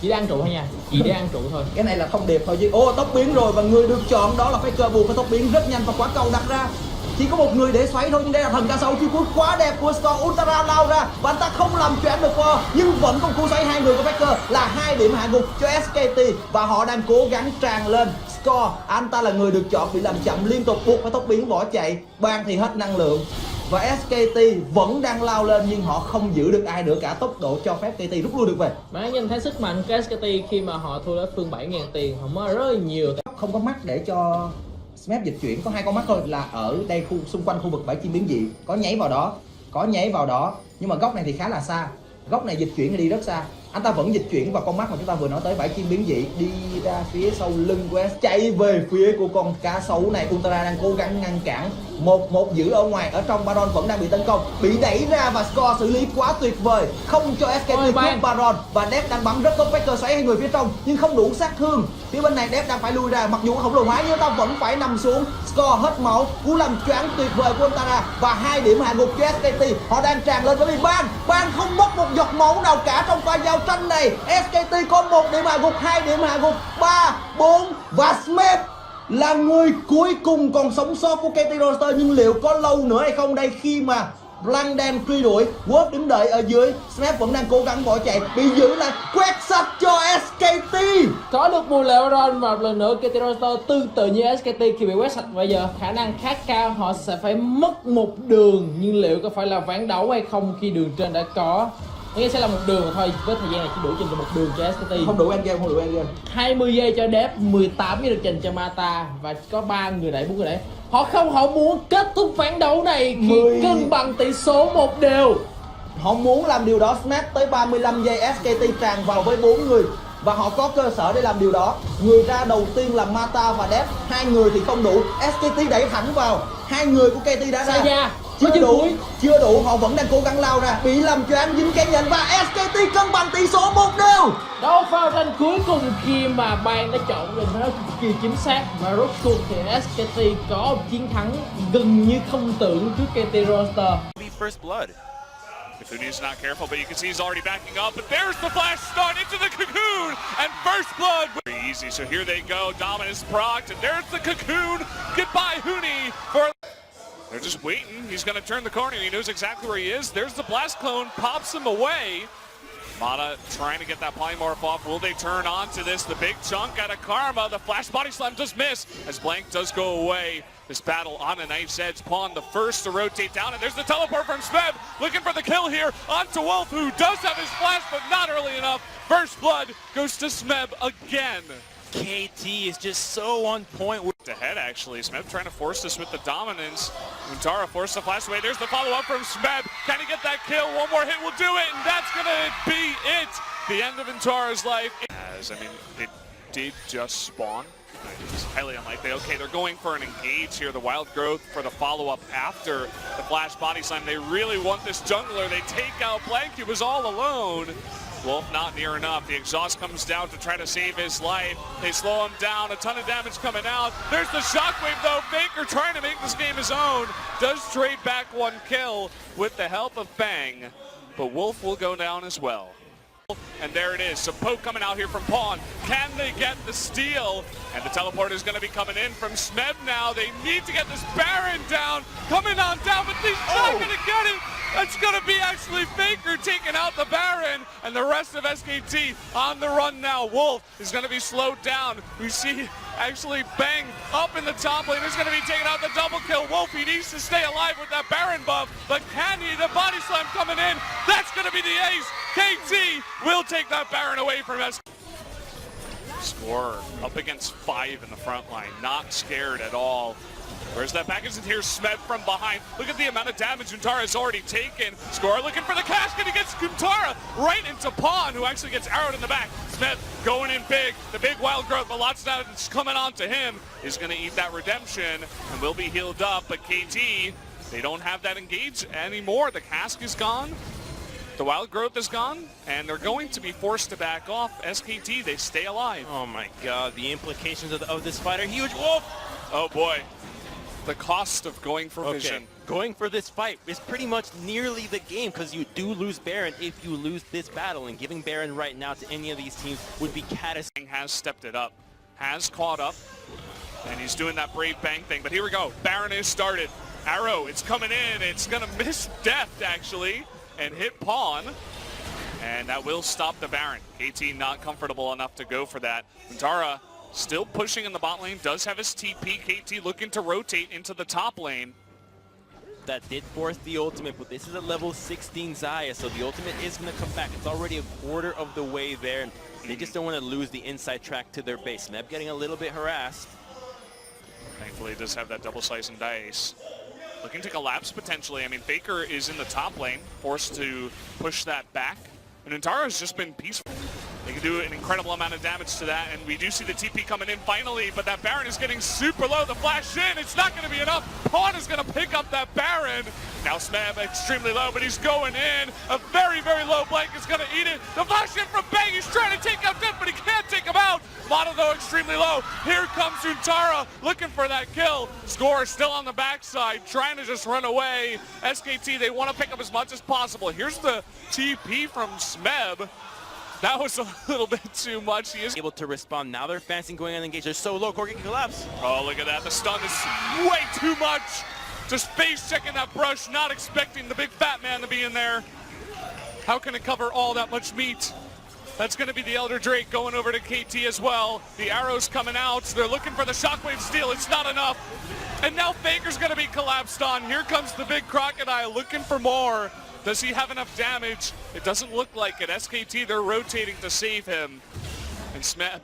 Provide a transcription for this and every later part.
Chỉ để ăn trụ thôi nha, chỉ để ăn trụ thôi. Cái này là thông điệp thôi chứ. Ô, tốc biến rồi và người được chọn đó là Faker, buộc phải tốc biến rất nhanh và quả cầu đặt ra. Chỉ có một người để xoáy thôi, nhưng đây là thần cá sấu chiêu cuối quá đẹp của Score. Untara lao ra và anh ta không làm choáng được Woft, nhưng vẫn còn cú xoáy hai người của Faker là 2 điểm hạ gục cho SKT và họ đang cố gắng tràn lên. Score, anh ta là người được chọn, bị làm chậm liên tục, buộc phải tốc biến bỏ chạy. Bang thì hết năng lượng và SKT vẫn đang lao lên, nhưng họ không giữ được ai nữa cả, tốc độ cho phép KT rút lui được về. Mà nhìn thấy sức mạnh của SKT khi mà họ thua đối phương 7.000 tiền, họ mới rất là nhiều. Không có mắt để cho Smep dịch chuyển, có 2 con mắt thôi, là ở đây xung quanh khu vực bãi chim biến dị. Có nháy vào đó, nhưng mà góc này thì khá là xa. Góc này dịch chuyển đi rất xa. Anh ta vẫn dịch chuyển vào con mắt mà chúng ta vừa nói tới, bãi chim biến dị, đi ra phía sau lưng của chạy về phía của con cá sấu này. Untara đang cố gắng ngăn cản, một giữ ở ngoài, ở trong Baron vẫn đang bị tấn công, bị đẩy ra và Score xử lý quá tuyệt vời, không cho SKT cướp Baron. Và Death đang bắn rất tốt, Faker xoáy hai người phía trong nhưng không đủ sát thương. Phía bên này Death đang phải lui ra, mặc dù khổng lồ hóa nhưng ta vẫn phải nằm xuống. Score hết máu, cú làm choáng tuyệt vời của Untara và 2 điểm hạ gục cho SKT. Họ đang tràn lên với Bang không mất một giọt máu nào cả trong pha giao tranh này. SKT có 1 điểm hạ gục, 2 điểm hạ gục, 3, 4 và Smep là người cuối cùng còn sống sót của KT Roster, nhưng liệu có lâu nữa hay không đây khi mà Blank truy đuổi. Woft đứng đợi ở dưới, Smep vẫn đang cố gắng bỏ chạy, bị giữ lại, quét sạch cho SKT. Có được bù lệ Baron và một lần nữa KT Roster tương tự như SKT khi bị quét sạch. Bây giờ khả năng khá cao họ sẽ phải mất một đường, nhưng liệu có phải là ván đấu hay không khi đường trên đã có. Nghĩa sẽ là một đường mà thôi, với thời gian này chỉ đủ trình cho một đường cho SKT. Không đủ endgame, 20 giây cho Death, 18 giây được trình cho Mata và có 3 người đẩy, 4 người đẩy. Họ muốn kết thúc ván đấu này khi cân bằng tỷ số 1-1. Họ muốn làm điều đó. Snap tới 35 giây, SKT tràn vào với 4 người và họ có cơ sở để làm điều đó. Người ra đầu tiên là Mata và Death, 2 người thì không đủ. SKT đẩy thẳng vào, 2 người của KT đã ra. Chưa đủ, họ vẫn đang cố gắng lao ra, bị làm choáng, dính cái nhện và SKT cân bằng tỷ số 1-1. Đấu pha tranh cuối cùng khi mà Bang đã chọn đường nó cực kỳ chính xác và rốt cuộc thì SKT có một chiến thắng gần như không tưởng trước KT Roster. First blood. Ifuni's not careful, but you can see he's already backing up. But there's the flash stun into the cocoon, and first blood. Very easy. So here they go. Dominance procced, and there's the cocoon. Goodbye, Huni. They're just waiting. He's going to turn the corner. He knows exactly where he is. There's the blast clone, pops him away. Mata trying to get that polymorph off. Will they turn on to this? The big chunk out of Karma. The flash body slam does miss as Blank does go away. This battle on a knife's edge. Pawn the first to rotate down, and there's the teleport from Smeb. Looking for the kill here onto Wolf, who does have his flash, but not early enough. First blood goes to Smeb again. KT is just so on point. Ahead actually, Smeb trying to force this with the dominance. Untara forced the flash away. There's the follow-up from Smeb. Can he get that kill? One more hit will do it, and that's gonna be it. The end of Untara's life. As I mean, it did just spawn. It's highly unlikely. Okay, they're going for an engage here. The wild growth for the follow-up after the flash body slam. They really want this jungler. They take out Blank. He was all alone. Wolf not near enough. The exhaust comes down to try to save his life. They slow him down. A ton of damage coming out. There's the shockwave though. Faker trying to make this game his own. Does trade back 1 kill with the help of Bang. But Wolf will go down as well. And there it is. So poke coming out here from Pawn. Can they get the steal? And the teleport is going to be coming in from Smeb now. They need to get this Baron down. Coming on down, but he's not going to get it. That's going to be actually Faker taking out the Baron. And the rest of SKT on the run now. Wolf is going to be slowed down. We see actually Bang up in the top lane. He's going to be taking out the double kill. Wolf, he needs to stay alive with that Baron buff. But can he? The body slam coming in. That's going to be the ace. KT will take that Baron away from us. Score up against 5 in the front line. Not scared at all. Where's that package? And here's Smeb from behind. Look at the amount of damage Untara has already taken. Score looking for the casket. He gets Untara right into Pawn, who actually gets arrowed in the back. Smeb going in big. The big wild growth, but lots of damage coming on to him. Is going to eat that redemption and will be healed up. But KT, they don't have that engage anymore. The cask is gone. The wild growth is gone, and they're going to be forced to back off. SKT, they stay alive. Oh my god, the implications of this fight are huge. Wolf! Oh boy. The cost of going for vision. going for this fight is pretty much nearly the game, because you do lose Baron if you lose this battle, and giving Baron right now to any of these teams would be catastrophic. Has stepped it up, has caught up, and he's doing that brave bang thing. But here we go. Baron is started. Arrow, it's coming in. It's going to miss Deft, actually, and hit Pawn. And that will stop the Baron. KT not comfortable enough to go for that. Untara still pushing in the bot lane, does have his TP. KT looking to rotate into the top lane. That did force the ultimate, but this is a level 16 Xayah, so the ultimate is going to come back. It's already a quarter of the way there, and they just don't want to lose the inside track to their base. Meb getting a little bit harassed. Thankfully, he does have that double slice and dice. Looking to collapse potentially. I mean, Faker is in the top lane, forced to push that back. And Untara has just been peaceful. They can do an incredible amount of damage to that, and we do see the TP coming in finally, but that Baron is getting super low. The flash in, it's not going to be enough. Pawn is going to pick up that Baron. Now Smeb extremely low, but he's going in. A very, very low blank is going to eat it. The flash in from Bang, he's trying to take out Def, but he can't take him out. Mono though extremely low. Here comes Untara looking for that kill. Score still on the backside, trying to just run away. SKT, they want to pick up as much as possible. Here's the TP from Smeb. That was a little bit too much. He is Able to respond. Now they're fancying going on engage. They're so low, Corki can collapse. Oh, look at that. The stun is way too much. Just face checking that brush, not expecting the big fat man to be in there. How can it cover all that much meat? That's going to be the Elder Drake going over to KT as well. The arrows coming out. They're looking for the shockwave steal. It's not enough. And now Faker's going to be collapsed on. Here comes the big crocodile looking for more. Does he have enough damage? It doesn't look like it. SKT, they're rotating to save him. And Smeb,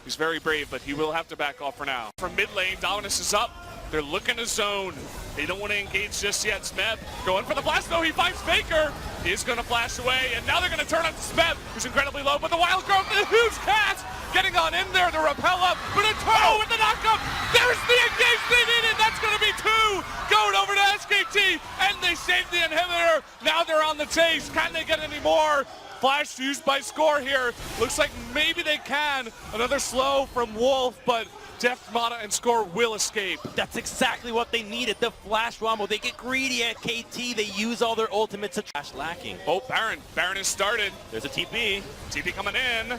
he's very brave, but he will have to back off for now. From mid lane, Dominus is up. They're looking to zone. They don't want to engage just yet. Smeb going for the blast, though. He finds Faker. He's going to flash away, and now they're going to turn on to Smeb, who's incredibly low, but the wild growth, the huge cast getting on in there to repel up, but Untara with the knockup. There's the engage they needed. That's going to be two going over to SKT, and they saved the inhibitor. Now they're on the chase. Can they get any more? Flash used by Score here. Looks like maybe they can. Another slow from Wolf, but Deft, Mana, and Score will escape. That's exactly what they needed, the flash rumble. They get greedy at KT. They use all their ultimates to trash lacking. Oh, Baron. Baron has started. There's a TP. TP coming in.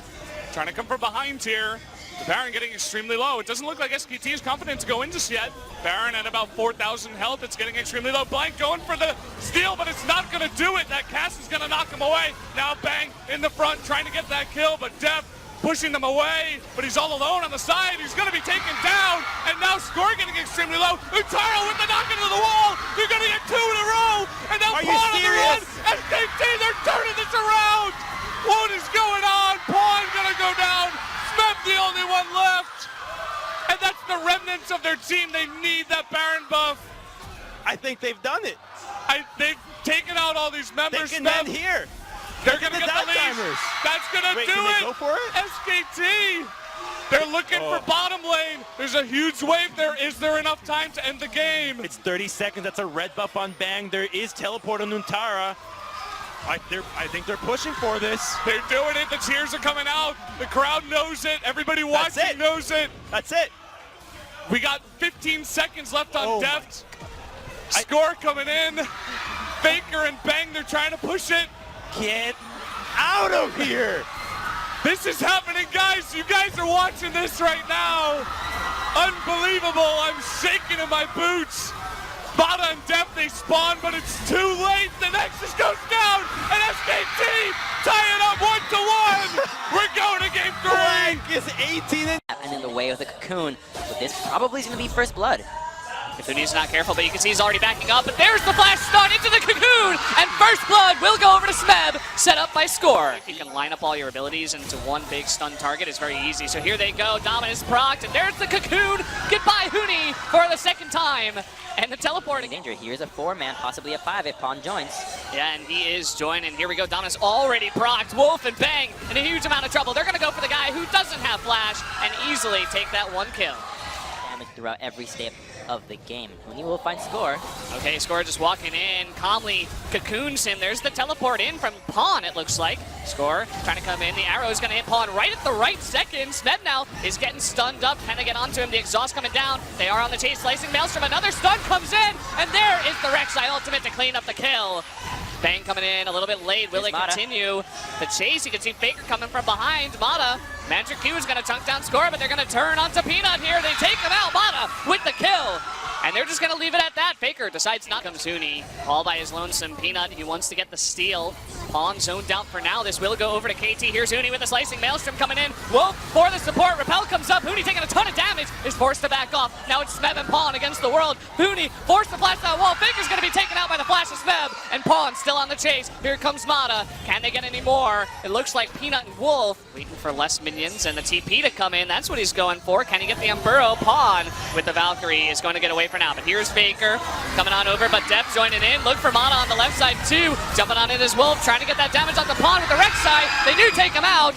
Trying to come from behind here. The Baron getting extremely low. It doesn't look like SKT is confident to go in just yet. Baron at about 4,000 health. It's getting extremely low. Blank going for the steal, but it's not going to do it. That cast is going to knock him away. Now Bang in the front trying to get that kill, but Def pushing them away, but he's all alone on the side. He's going to be taken down, and now Score getting extremely low. Untara with the knock into the wall. They're going to get two in a row, and now Are you Pawn on the run. serious? SKT, they're turning this around. What is going on? Pawn going to go down. Smeb the only one left, and that's the remnants of their team. They need that Baron buff. I think they've done it. They've taken out all these They members. can Smeb, end here. they're going to the get the lead. Dive-Timers. That's going to Wait, do can they it. go for it? SKT. They're looking for bottom lane. There's a huge wave there. Is there enough time to end the game? It's 30 seconds. That's a red buff on Bang. There is teleport on Untara. I think they're pushing for this. They're doing it. The cheers are coming out. The crowd knows it. Everybody watching knows it. That's it. We got 15 seconds left on Oh Deft. Score coming in. Faker and Bang, they're trying to push it. Get out of here. This is happening, guys. You guys are watching this right now. Unbelievable. I'm shaking in my boots. Bada and Def, they spawn, but it's too late. The Nexus goes down, and SKT tie it up 1-1. We're going to game 3. Blank is 18 And in the way of the Cocoon, but this probably is going to be first blood. Cocoon's not careful, but you can see he's already backing up. But there's the flash stun into the Cocoon, and first blood will go over to Smeb, set up by Score. If you can line up all your abilities into one big stun target, it's very easy. So here they go, Dominus procced, and there's the Cocoon. Goodbye, Huni, for the second time. And the teleporting. Danger, here's a 4-man, possibly a 5 if Pawn joins. Yeah, and he is joining. Here we go, Dominus already procced. Wolf and Bang in a huge amount of trouble. They're going to go for the guy who doesn't have flash and easily take that one kill. Damage throughout every step of the game. Huni will find Score. Okay, Score just walking in, calmly cocoons him. There's the teleport in from Pawn, it looks like. Score trying to come in. The arrow is going to hit Pawn right at the right second. Smeb now is getting stunned up. Can they get onto him? The exhaust coming down. They are on the chase. Slicing Maelstrom. Another stun comes in. And there is the Rek'Sai ultimate to clean up the kill. Bang coming in a little bit late. Will it continue the chase? You can see Faker coming from behind. Mata, Magic Q is going to chunk down Score, but they're going to turn onto Peanut here. They take him out. Mata with the kill. And they're just going to leave it at that. Faker decides not to come Zuni. All by his lonesome. Peanut, he wants to get the steal. Pawn zoned out for now. This will go over to KT. Here's Huni with a slicing Maelstrom coming in. Woft for the support. Repel comes up. Huni taking a ton of damage. Is forced to back off. Now it's Smeb and Pawn against the world. Huni forced to flash that wall. Faker's going to be taken out by the flash of Smeb. And Pawn still on the chase. Here comes Mata. Can they get any more? It looks like Peanut and Wolf waiting for less minions and the TP to come in. That's what he's going for. Can he get the Umburro? Pawn with the Valkyrie is going to get away for now. But here's Faker coming on over, but Def joining in. Look for Mata on the left side too. Jumping on in as Wolf, trying to get that damage on the Pawn with the Rek'Sai. They do take him out.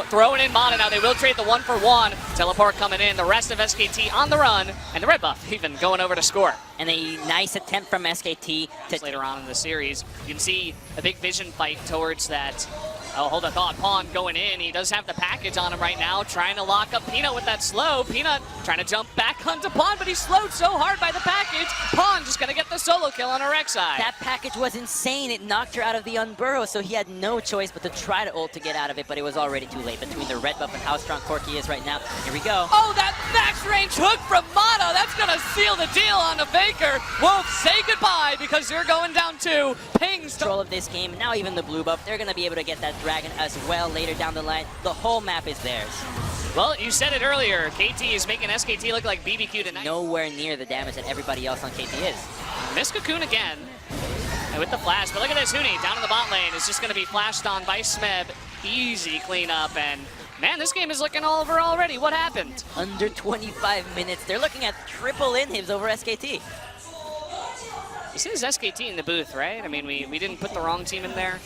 Throwing in Mata now. They will trade the 1-for-1. Teleport coming in. The rest of SKT on the run. And the red buff even going over to Score. And a nice attempt from SKT to later on in the series. You can see a big vision fight towards that. Oh, hold a thought. Pawn going in. He does have the package on him right now, trying to lock up Peanut with that slow. Peanut trying to jump back onto Pawn, but he's slowed so hard by the package. Pawn just going to get the solo kill on a Rek'Sai. That package was insane. It knocked her out of the Unburrow, so he had no choice but to try to ult to get out of it, but it was already too late between the red buff and how strong Corki is right now. Here we go. Oh, that max range hook from Mata. That's going to seal the deal on the Faker. Wolf, say goodbye because you're going down 2. Pings. Control of this game. Now even the blue buff, they're going to be able to get that dragon as well later down the line. The whole map is theirs. Well, you said it earlier. KT is making SKT look like BBQ tonight. Nowhere near the damage that everybody else on KT is. Miss Cocoon again. And with the flash, but look at this, Huni down in the bot lane is just going to be flashed on by Smeb. Easy cleanup, and man, this game is looking all over already. What happened? Under 25 minutes. They're looking at triple inhibs over SKT. This is SKT in the booth, right? I mean, we didn't put the wrong team in there.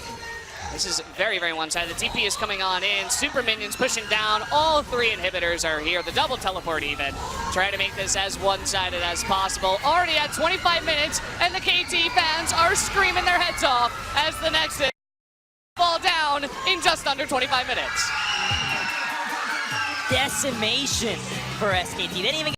This is very, very one-sided. The TP is coming on in. Super minions pushing down. All 3 inhibitors are here. The double teleport even. Trying to make this as one-sided as possible. Already at 25 minutes, and the KT fans are screaming their heads off as the next fall down in just under 25 minutes. Decimation for SKT. They didn't even